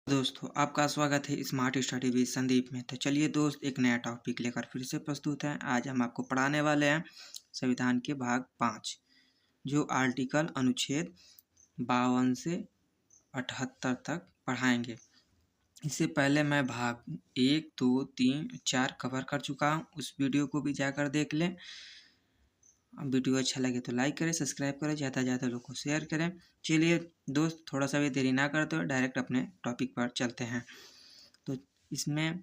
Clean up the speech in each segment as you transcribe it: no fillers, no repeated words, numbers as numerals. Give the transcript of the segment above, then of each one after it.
दोस्तों आपका स्वागत है स्मार्ट स्टडी विद संदीप में। तो चलिए दोस्त, एक नया टॉपिक लेकर फिर से प्रस्तुत हैं। आज हम आपको पढ़ाने वाले हैं संविधान के भाग 5, जो आर्टिकल अनुच्छेद 52 से 78 तक पढ़ाएंगे। इससे पहले मैं भाग 1, 2, 3, 4 कवर कर चुका हूँ। उस वीडियो को भी जाकर देख लें। वीडियो अच्छा लगे तो लाइक करें, सब्सक्राइब करें, ज़्यादा से ज़्यादा लोग को शेयर करें। चलिए दोस्त, थोड़ा सा भी देरी ना करते हुए डायरेक्ट अपने टॉपिक पर चलते हैं। तो इसमें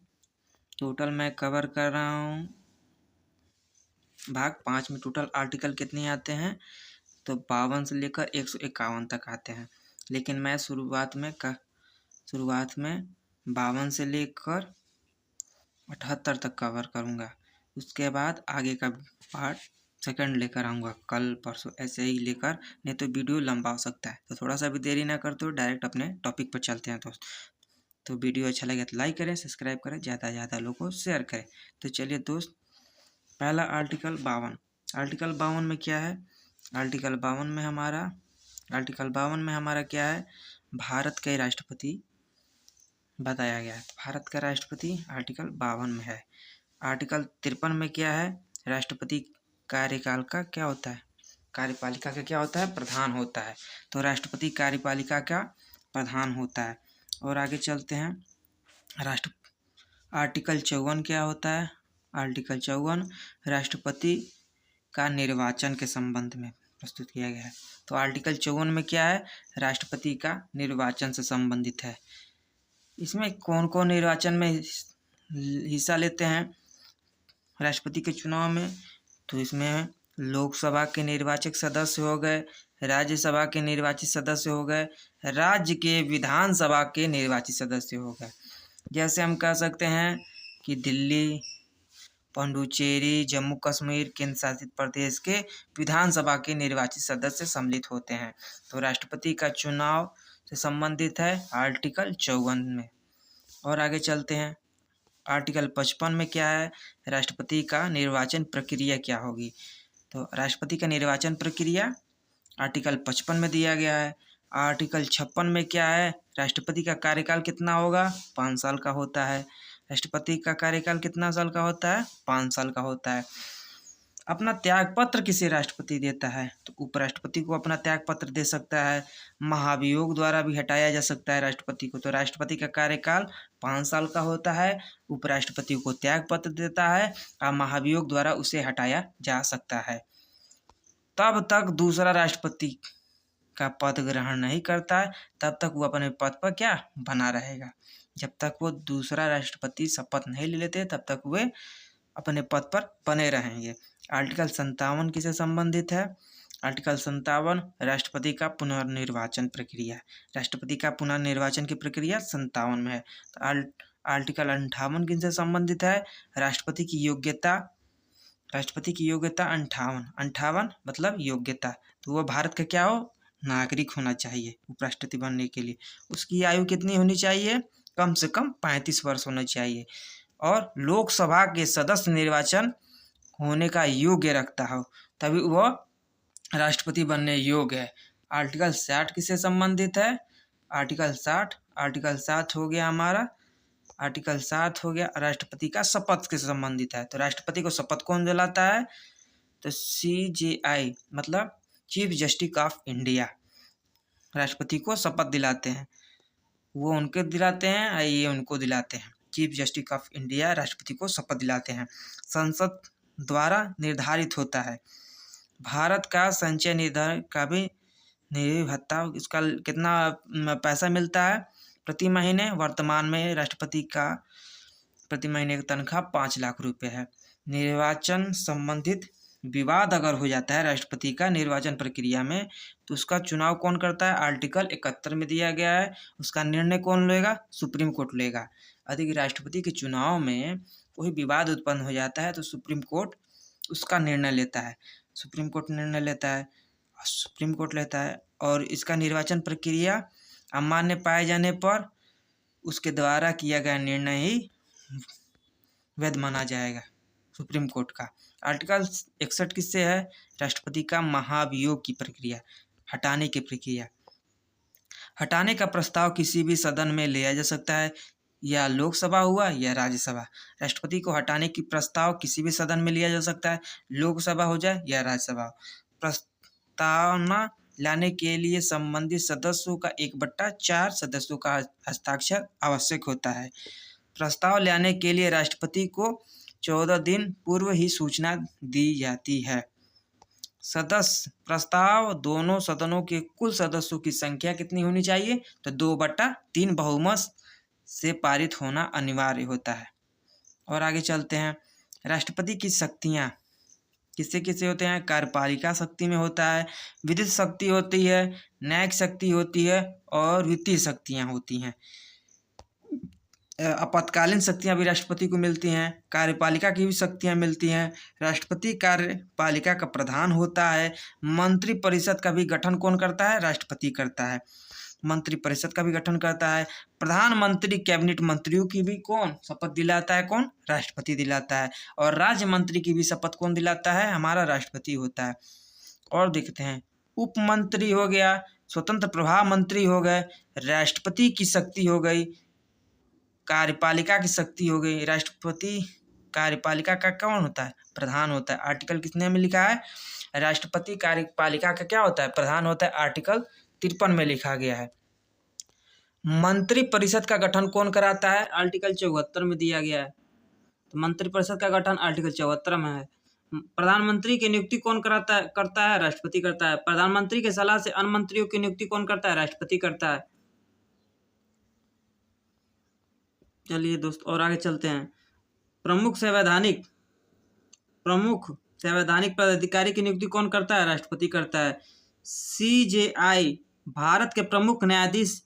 टोटल मैं कवर कर रहा हूँ भाग 5 में टोटल आर्टिकल कितने आते हैं, तो 52 से लेकर 151 तक आते हैं। लेकिन मैं शुरुआत में 52 से लेकर 78 तक कवर करूँगा। उसके बाद आगे का पार्ट सेकंड लेकर आऊँगा कल परसों, ऐसे ही लेकर, नहीं तो वीडियो लंबा हो सकता है। तो थोड़ा सा भी देरी ना करते हो, डायरेक्ट अपने टॉपिक पर चलते हैं दोस्त। तो वीडियो अच्छा लगे तो लाइक करें, सब्सक्राइब करें, ज़्यादा से ज़्यादा लोगों को शेयर करें। तो चलिए दोस्त, पहला आर्टिकल 52। आर्टिकल 52 में क्या है? आर्टिकल 52 में हमारा क्या है? भारत के राष्ट्रपति बताया गया है। भारत का राष्ट्रपति आर्टिकल 52 में है। आर्टिकल 53 में क्या है? राष्ट्रपति कार्यकाल का क्या होता है? कार्यपालिका का क्या होता है? प्रधान होता है। तो राष्ट्रपति कार्यपालिका का प्रधान होता है। और आगे चलते हैं। आर्टिकल 54 क्या होता है? आर्टिकल 54 राष्ट्रपति का निर्वाचन के संबंध में प्रस्तुत किया गया है। तो आर्टिकल 54 में क्या है? राष्ट्रपति का निर्वाचन से संबंधित है। इसमें कौन कौन निर्वाचन में हिस्सा लेते हैं राष्ट्रपति के चुनाव में? तो इसमें लोकसभा के निर्वाचित सदस्य हो गए, राज्यसभा के निर्वाचित सदस्य हो गए, राज्य के विधानसभा के निर्वाचित सदस्य हो गए। जैसे हम कह सकते हैं कि दिल्ली, पुडुचेरी, जम्मू कश्मीर केंद्र शासित प्रदेश के विधानसभा के निर्वाचित सदस्य सम्मिलित होते हैं। तो राष्ट्रपति का चुनाव से संबंधित है आर्टिकल 54 में। और आगे चलते हैं। आर्टिकल 55 में क्या है? राष्ट्रपति का निर्वाचन प्रक्रिया क्या होगी? तो राष्ट्रपति का निर्वाचन प्रक्रिया आर्टिकल 55 में दिया गया है। आर्टिकल 56 में क्या है? राष्ट्रपति का कार्यकाल कितना होगा? 5 साल का होता है। राष्ट्रपति का कार्यकाल कितना साल का होता है? 5 साल का होता है। अपना त्याग पत्र किसे राष्ट्रपति देता है? तो उपराष्ट्रपति को अपना त्याग पत्र दे सकता है। महाभियोग द्वारा भी हटाया जा सकता है राष्ट्रपति को। तो राष्ट्रपति का कार्यकाल 5 साल का होता है। उपराष्ट्रपति को त्याग पत्र देता है और महाभियोग द्वारा उसे हटाया जा सकता है। तब तक दूसरा राष्ट्रपति का पद ग्रहण नहीं करता है, तब तक वो अपने पद पर क्या बना रहेगा। जब तक वो दूसरा राष्ट्रपति शपथ नहीं ले लेते, तब तक वे अपने पद पर बने रहेंगे। आर्टिकल 57 किसे संबंधित है? आर्टिकल 57 राष्ट्रपति का पुनर्निर्वाचन प्रक्रिया। राष्ट्रपति का पुनर्निर्वाचन की प्रक्रिया 57 में है। तो आर्टिकल 58 किनसे संबंधित है? राष्ट्रपति की योग्यता 58 मतलब योग्यता। तो वह भारत का क्या हो? नागरिक होना चाहिए उपराष्ट्रपति बनने के लिए। उसकी आयु कितनी होनी चाहिए? कम से कम 35 वर्ष होना चाहिए। और लोकसभा के सदस्य निर्वाचन होने का योग्य रखता हो, तभी वह राष्ट्रपति बनने योग्य है। आर्टिकल 60 किससे संबंधित है? आर्टिकल 60 हो गया हमारा। आर्टिकल 7 हो गया राष्ट्रपति का शपथ के संबंधित है। तो राष्ट्रपति को शपथ कौन दिलाता है? तो CJI मतलब चीफ जस्टिस ऑफ इंडिया राष्ट्रपति को शपथ दिलाते हैं। वो उनके दिलाते हैं, ये उनको दिलाते हैं। चीफ जस्टिस ऑफ इंडिया राष्ट्रपति को शपथ दिलाते हैं। संसद द्वारा निर्धारित होता है। भारत का संचय निर्धारण का भी भत्ता, इसका कितना पैसा मिलता है प्रति महीने? वर्तमान में राष्ट्रपति का प्रति महीने की तनख्वाह 5 लाख रुपए है। निर्वाचन संबंधित विवाद अगर हो जाता है राष्ट्रपति का निर्वाचन प्रक्रिया में, तो उसका चुनाव कौन करता है? आर्टिकल 71 में दिया गया है। उसका निर्णय कौन लेगा? सुप्रीम कोर्ट लेगा। यदि राष्ट्रपति के चुनाव में कोई विवाद उत्पन्न हो जाता है, तो सुप्रीम कोर्ट उसका निर्णय लेता है। सुप्रीम कोर्ट निर्णय लेता है और इसका निर्वाचन प्रक्रिया अमान्य पाए जाने पर उसके द्वारा किया गया निर्णय ही वैध माना जाएगा सुप्रीम कोर्ट का। आर्टिकल 61 किससे है? राष्ट्रपति का महाभियोग की प्रक्रिया, हटाने की प्रक्रिया। हटाने का प्रस्ताव किसी भी सदन में लिया जा सकता है, या लोकसभा हुआ या राज्यसभा। राष्ट्रपति को हटाने की प्रस्ताव किसी भी सदन में लिया जा सकता है, लोकसभा हो जाए या राज्यसभा। प्रस्तावना लाने के लिए संबंधित सदस्यों का 1/4 सदस्यों का हस्ताक्षर आवश्यक होता है। प्रस्ताव लाने के लिए राष्ट्रपति को 14 दिन पूर्व ही सूचना दी जाती है। सदस्य प्रस्ताव दोनों सदनों के कुल सदस्यों की संख्या कितनी होनी चाहिए, तो 2/3 बहुमत से पारित होना अनिवार्य होता है। और आगे चलते हैं। राष्ट्रपति की शक्तियाँ किससे किससे होते हैं? कार्यपालिका शक्ति में होता है, विधिक शक्ति होती है, न्यायिक शक्ति होती है और वित्तीय शक्तियाँ होती हैं। आपातकालीन शक्तियाँ भी राष्ट्रपति को मिलती हैं, कार्यपालिका की भी शक्तियाँ मिलती हैं। राष्ट्रपति कार्यपालिका का प्रधान होता है। मंत्रिपरिषद का भी गठन कौन करता है? राष्ट्रपति करता है। मंत्रिपरिषद का भी गठन करता है। प्रधानमंत्री कैबिनेट मंत्रियों की भी कौन शपथ दिलाता है? कौन? राष्ट्रपति दिलाता है। और राज्य मंत्री की भी शपथ कौन दिलाता है? हमारा राष्ट्रपति होता है। और देखते हैं, उप मंत्री हो गया, स्वतंत्र प्रभार मंत्री हो गए, राष्ट्रपति की शक्ति हो गई, कार्यपालिका की शक्ति हो गई। राष्ट्रपति कार्यपालिका का कौन होता है? प्रधान होता है। आर्टिकल कितने में लिखा है? राष्ट्रपति कार्यपालिका का क्या होता है? प्रधान होता है। आर्टिकल 53 में लिखा गया है। मंत्रिपरिषद का गठन कौन कराता है? आर्टिकल 74 में दिया गया है। तो मंत्रिपरिषद का गठन आर्टिकल 74 में है। प्रधानमंत्री की नियुक्ति कौन करता है? राष्ट्रपति करता है। प्रधानमंत्री के सलाह से अन्य मंत्रियों की नियुक्ति कौन करता है? राष्ट्रपति करता है। चलिए दोस्त, और आगे चलते हैं। प्रमुख संवैधानिक पदाधिकारी की नियुक्ति कौन करता है? राष्ट्रपति करता है। CJI भारत के प्रमुख न्यायाधीश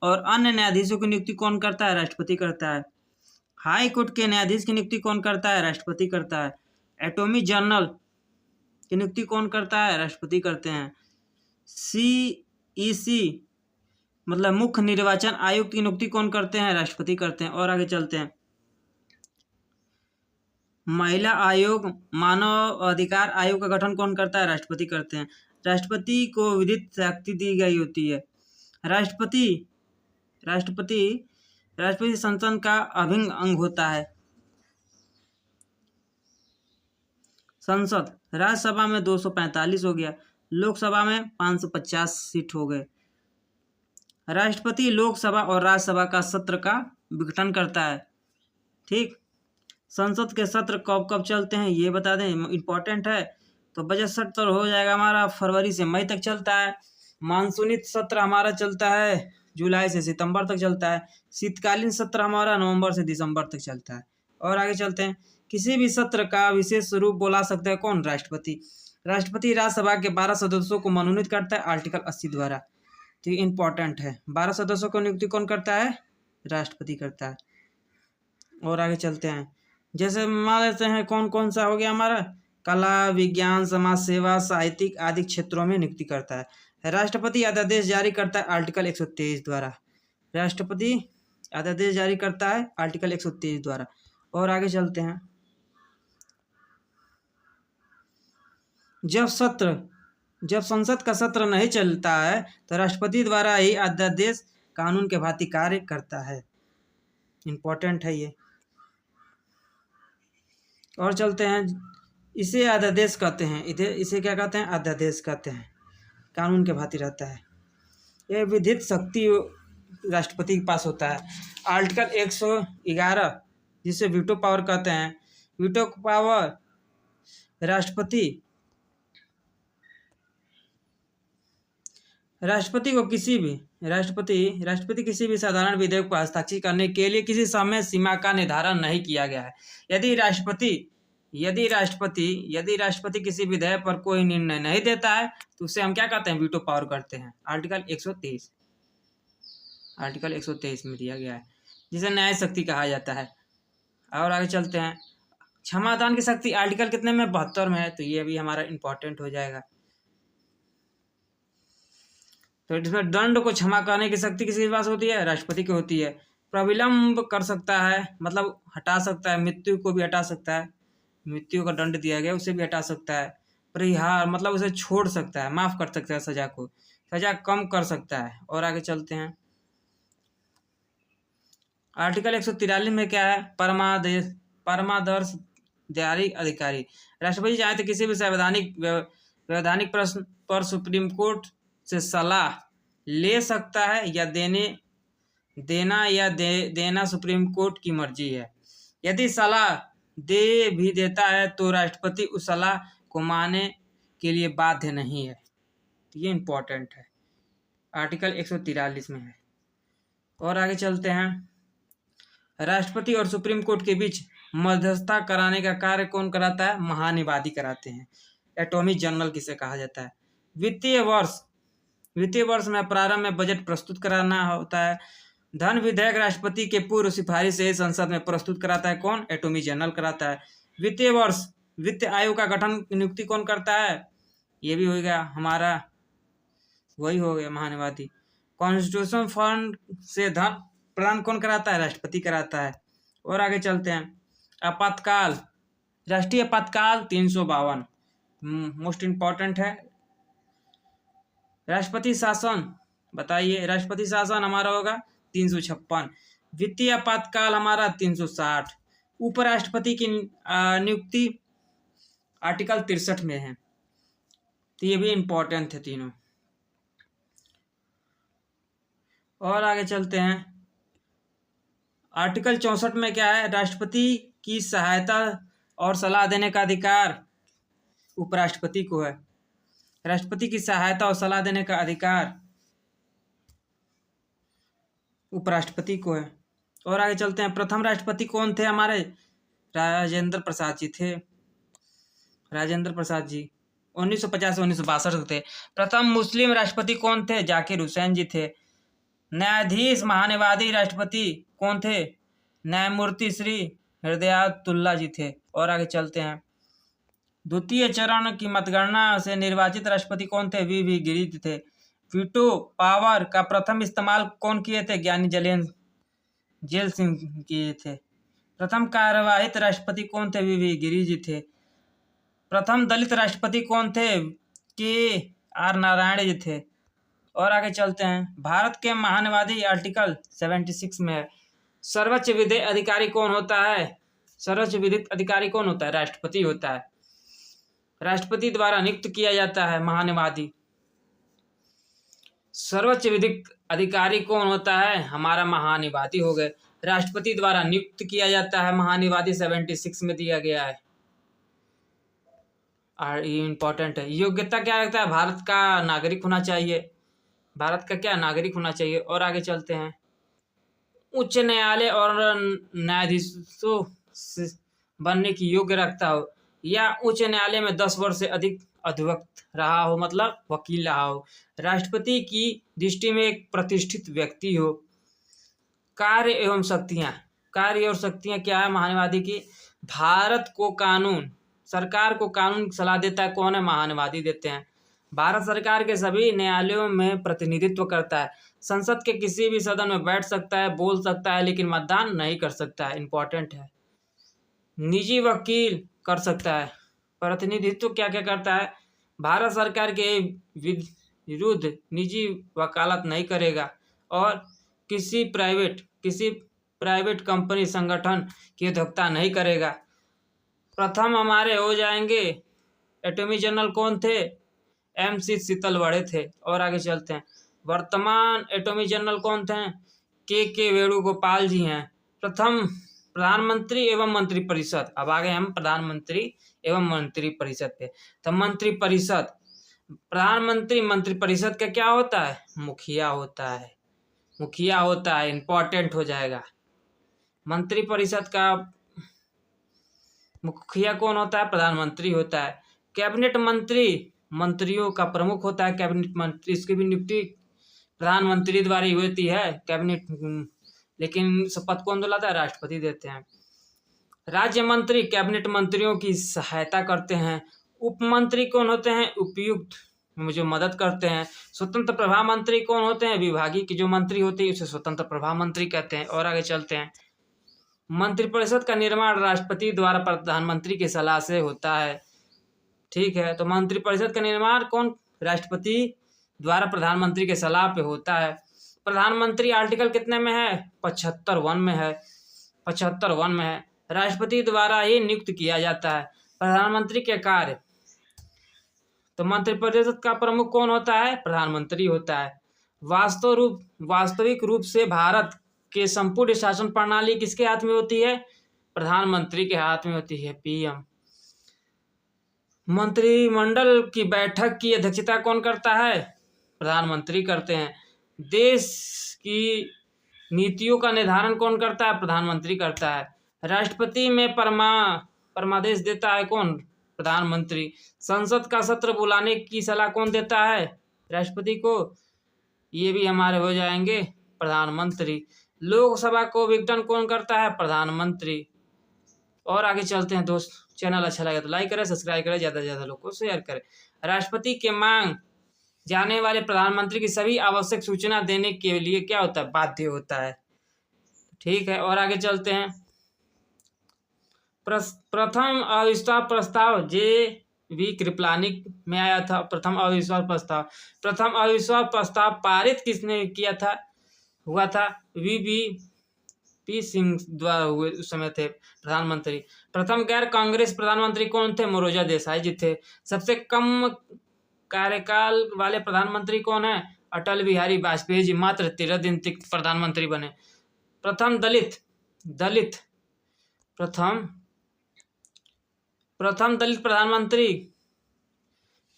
और अन्य न्यायाधीशों की नियुक्ति कौन करता है? राष्ट्रपति करता है। हाई कोर्ट के न्यायाधीश की नियुक्ति कौन करता है? राष्ट्रपति करता है। अटॉर्नी जनरल की नियुक्ति कौन करता है? राष्ट्रपति करते हैं। CEC मतलब मुख्य निर्वाचन आयुक्त की नियुक्ति कौन करते हैं? राष्ट्रपति करते हैं। और आगे चलते हैं। महिला आयोग, मानव अधिकार आयोग का गठन कौन करता है? राष्ट्रपति करते हैं। राष्ट्रपति को विधिक शक्ति दी गई होती है। राष्ट्रपति संसद का अभिन्न अंग होता है। संसद राज्यसभा में 245 हो गया, लोकसभा में 550 सीट हो गए। राष्ट्रपति लोकसभा और राज्यसभा का सत्र का विघटन करता है। ठीक, संसद के सत्र कब कब चलते हैं ये बता दें, इम्पोर्टेंट है। तो बजट सत्र हो जाएगा हमारा फरवरी से मई तक चलता है। मानसूनी सत्र हमारा चलता है जुलाई से सितंबर तक चलता है। शीतकालीन सत्र हमारा नवंबर से दिसंबर तक चलता है। और आगे चलते हैं। किसी भी सत्र का विशेष स्वरूप बुला सकते हैं कौन? राष्ट्रपति। राष्ट्रपति राज्यसभा के 12 सदस्यों को मनोनीत करता है आर्टिकल 80 द्वारा। तो ये इम्पोर्टेंट है। 12 सदस्यों को नियुक्ति कौन करता है? राष्ट्रपति करता है। और आगे चलते हैं। जैसे मान लेते हैं कौन कौन सा हो गया हमारा, कला, विज्ञान, समाज सेवा, साहित्यिक आदि क्षेत्रों में नियुक्ति करता है। राष्ट्रपति अध्यादेश जारी करता है आर्टिकल 123 द्वारा। राष्ट्रपति अध्यादेश जारी करता है आर्टिकल 123 द्वारा। और आगे चलते हैं। जब संसद का सत्र नहीं चलता है तो राष्ट्रपति द्वारा ही अध्यादेश कानून के भांति कार्य करता है। इम्पोर्टेंट है ये। और चलते हैं। इसे अध्यादेश कहते हैं। इसे क्या कहते हैं? अध्यादेश कहते हैं। कानून के भांति रहता है। यह विधिक शक्ति राष्ट्रपति के पास होता है। आर्टिकल 111 जिसे वीटो पावर कहते हैं। वीटो पावर राष्ट्रपति किसी भी साधारण विधेयक पर हस्ताक्षर करने के लिए किसी समय सीमा का निर्धारण नहीं किया गया है। यदि राष्ट्रपति किसी विधेयक पर कोई निर्णय नहीं देता है तो उसे हम क्या कहते हैं? वीटो पावर करते हैं। आर्टिकल 123 में दिया गया है, जिसे न्याय शक्ति कहा जाता है। और आगे चलते हैं। क्षमादान की शक्ति आर्टिकल कितने में? 72 में है। तो ये भी हमारा इम्पोर्टेंट हो जाएगा। तो इसमें दंड को क्षमा करने की शक्ति किसके पास होती है? राष्ट्रपति की होती है। प्रविलंब कर सकता है, मतलब हटा सकता है। मृत्यु को भी हटा सकता है। मृत्यु का दंड दिया गया उसे भी हटा सकता है। परिहार मतलब उसे छोड़ सकता है, माफ कर सकता है सजा को। सजा कम कर सकता है। और आगे चलते हैं। आर्टिकल 143 में क्या है? परमादर्शधारी अधिकारी। राष्ट्रपति चाहे तो किसी भी वैधानिक प्रश्न पर सुप्रीम कोर्ट से सलाह ले सकता है या देना सुप्रीम कोर्ट की मर्जी है। यदि सलाह दे भी देता है तो राष्ट्रपति उस सलाह को मानने के लिए बाध्य नहीं है। ये इम्पोर्टेंट है, आर्टिकल 143 में है। और आगे चलते हैं। राष्ट्रपति और सुप्रीम कोर्ट के बीच मध्यस्थता कराने का कार्य कौन कराता है? महानिवादी कराते हैं। अटॉर्नी जनरल किसे कहा जाता है? वित्तीय वर्ष में प्रारंभ में बजट प्रस्तुत कराना होता है। धन विधेयक राष्ट्रपति के पूर्व सिफारिश से संसद में प्रस्तुत कराता है। कौन? अटॉर्नी जनरल कराता है। वित्तीय वर्ष वित्त आयोग का गठन नियुक्ति कौन करता है? ये भी हो गया हमारा, वही हो गया महानिवादी। कॉन्स्टिट्यूशन फंड से धन प्रदान कौन कराता है? राष्ट्रपति कराता है। और आगे चलते हैं। आपातकाल, राष्ट्रीय आपातकाल 352 मोस्ट इम्पॉर्टेंट है। राष्ट्रपति शासन बताइए। राष्ट्रपति शासन हमारा होगा 356। वित्तीय आपातकाल हमारा 360। उपराष्ट्रपति की नियुक्ति आर्टिकल 63 में है। तो ये भी इम्पोर्टेंट है तीनों। और आगे चलते हैं। आर्टिकल 64 में क्या है? राष्ट्रपति की सहायता और सलाह देने का अधिकार उपराष्ट्रपति को है। राष्ट्रपति की सहायता और सलाह देने का अधिकार उपराष्ट्रपति को है। और आगे चलते हैं। प्रथम राष्ट्रपति कौन थे हमारे? राजेंद्र प्रसाद जी थे। राजेंद्र प्रसाद जी 1950 से 1962 थे। प्रथम मुस्लिम राष्ट्रपति कौन थे? जाकिर हुसैन जी थे। न्यायाधीश महानिवादी राष्ट्रपति कौन थे? न्यायमूर्ति श्री हृदयातुल्ला जी थे। और आगे चलते हैं। द्वितीय चरण की मतगणना से निर्वाचित राष्ट्रपति कौन थे? वी गिरी जी थे। वीटो पावर का प्रथम इस्तेमाल कौन किए थे? ज्ञानी जेल सिंह किए थे। प्रथम कार्यवाहित राष्ट्रपति कौन थे? वी गिरी जी थे। प्रथम दलित राष्ट्रपति कौन थे? के.आर. नारायण जी थे। और आगे चलते हैं। भारत के महानिवादी आर्टिकल 76 में है। सर्वोच्च विधिक अधिकारी कौन होता है? सर्वोच्च विधिक अधिकारी कौन होता है? राष्ट्रपति होता है। राष्ट्रपति द्वारा नियुक्त किया जाता है महानिवादी। सर्वोच्च विधिक अधिकारी कौन होता है? हमारा महानिवादी हो गए। राष्ट्रपति द्वारा नियुक्त किया जाता है महानिवादी। 76 में दिया गया है। ये इम्पोर्टेंट है। योग्यता क्या रखता है? भारत का नागरिक होना चाहिए। भारत का क्या? नागरिक होना चाहिए। और आगे चलते हैं। उच्च न्यायालय और न्यायाधीशों से बनने की योग्य रखता हो या उच्च न्यायालय में 10 वर्ष से अधिक अधिवक्त रहा हो, मतलब वकील रहा हो। राष्ट्रपति की दृष्टि में एक प्रतिष्ठित व्यक्ति हो। कार्य और शक्तियाँ क्या है महानिवादी की? भारत को कानून, सरकार को कानून सलाह देता है। कौन है? महानिवादी देते हैं। भारत सरकार के सभी न्यायालयों में प्रतिनिधित्व करता है। संसद के किसी भी सदन में बैठ सकता है, बोल सकता है, लेकिन मतदान नहीं कर सकता है। इम्पोर्टेंट है। निजी वकील कर सकता है। प्रतिनिधित्व क्या क्या करता है? भारत सरकार के विरुद्ध निजी वकालत नहीं करेगा और किसी प्राइवेट कंपनी संगठन की अध्यक्षता नहीं करेगा। प्रथम हमारे हो जाएंगे अटॉर्नी जनरल कौन थे? MC शीतलवड़े थे। और आगे चलते हैं। वर्तमान अटॉर्नी जनरल कौन थे? के वेणुगोपाल जी हैं। प्रथम प्रधानमंत्री एवं मंत्रिपरिषद। अब आ गए हम प्रधानमंत्री एवं मंत्रिपरिषद पे। तो मंत्रिपरिषद, प्रधानमंत्री मंत्रिपरिषद का क्या होता है? मुखिया होता है। इम्पोर्टेंट हो जाएगा। मंत्रिपरिषद का मुखिया कौन होता है? प्रधानमंत्री होता है। कैबिनेट मंत्री मंत्रियों का प्रमुख होता है। कैबिनेट मंत्री, इसकी भी नियुक्ति प्रधानमंत्री द्वारा ही होती है कैबिनेट, लेकिन शपथ कौन दिलाता है? राष्ट्रपति देते हैं। राज्य मंत्री कैबिनेट मंत्रियों की सहायता करते हैं। उप मंत्री कौन होते हैं? उपयुक्त जो मदद करते हैं। स्वतंत्र प्रभार मंत्री कौन होते हैं? विभागीय की जो मंत्री होती है उसे स्वतंत्र प्रभार मंत्री कहते हैं। और आगे चलते हैं। मंत्रिपरिषद का निर्माण राष्ट्रपति द्वारा प्रधानमंत्री की सलाह से होता है। ठीक है, तो मंत्रिपरिषद का निर्माण कौन? राष्ट्रपति द्वारा प्रधानमंत्री के सलाह पे होता है। प्रधानमंत्री आर्टिकल कितने में है? 75 में है। 75 में है। राष्ट्रपति द्वारा ही नियुक्त किया जाता है। प्रधानमंत्री के कार्य, तो मंत्रिपरिषद का प्रमुख कौन होता है? प्रधानमंत्री होता है। वास्तविक रूप से भारत के संपूर्ण शासन प्रणाली किसके हाथ में होती है? प्रधानमंत्री के हाथ में होती है, पीएम। मंत्रिमंडल की बैठक की अध्यक्षता कौन करता है? प्रधानमंत्री करते हैं। देश की नीतियों का निर्धारण कौन करता है? प्रधानमंत्री करता है। राष्ट्रपति में परमादेश देता है कौन? प्रधानमंत्री। संसद का सत्र बुलाने की सलाह कौन देता है? राष्ट्रपति को। ये भी हमारे हो जाएंगे, प्रधानमंत्री। लोकसभा को विघटन कौन करता है? प्रधानमंत्री। और आगे चलते हैं दोस्त। चैनल अच्छा लगे तो लाइक करें, सब्सक्राइब करें, ज़्यादा से ज़्यादा लोग को शेयर करें। राष्ट्रपति के मांग जाने वाले प्रधानमंत्री की सभी आवश्यक सूचना देने के लिए क्या होता है? बाध्य होता है। ठीक है, और आगे चलते हैं। प्रथम अविश्वास प्रस्ताव जे.वी. कृपलानी में आया था। प्रथम अविश्वास प्रस्ताव पारित किसने किया था? हुआ था वी.पी. सिंह द्वारा हुए, उस समय थे प्रधानमंत्री। प्रथम गैर कांग्रेस प्रधानमंत्री कौन थे? मोरोजी देसाई जी थे। सबसे कम कार्यकाल वाले प्रधानमंत्री कौन है? अटल बिहारी वाजपेयी जी, मात्र 13 दिन तक प्रधानमंत्री बने। प्रथम दलित प्रधानमंत्री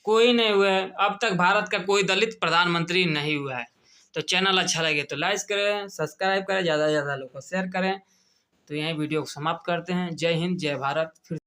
कोई नहीं हुआ है। अब तक भारत का कोई दलित प्रधानमंत्री नहीं हुआ है। तो चैनल अच्छा लगे तो लाइक करें, सब्सक्राइब करें, ज़्यादा से ज़्यादा लोग को शेयर करें। तो यहीं वीडियो को समाप्त करते हैं। जय हिंद, जय भारत। फिर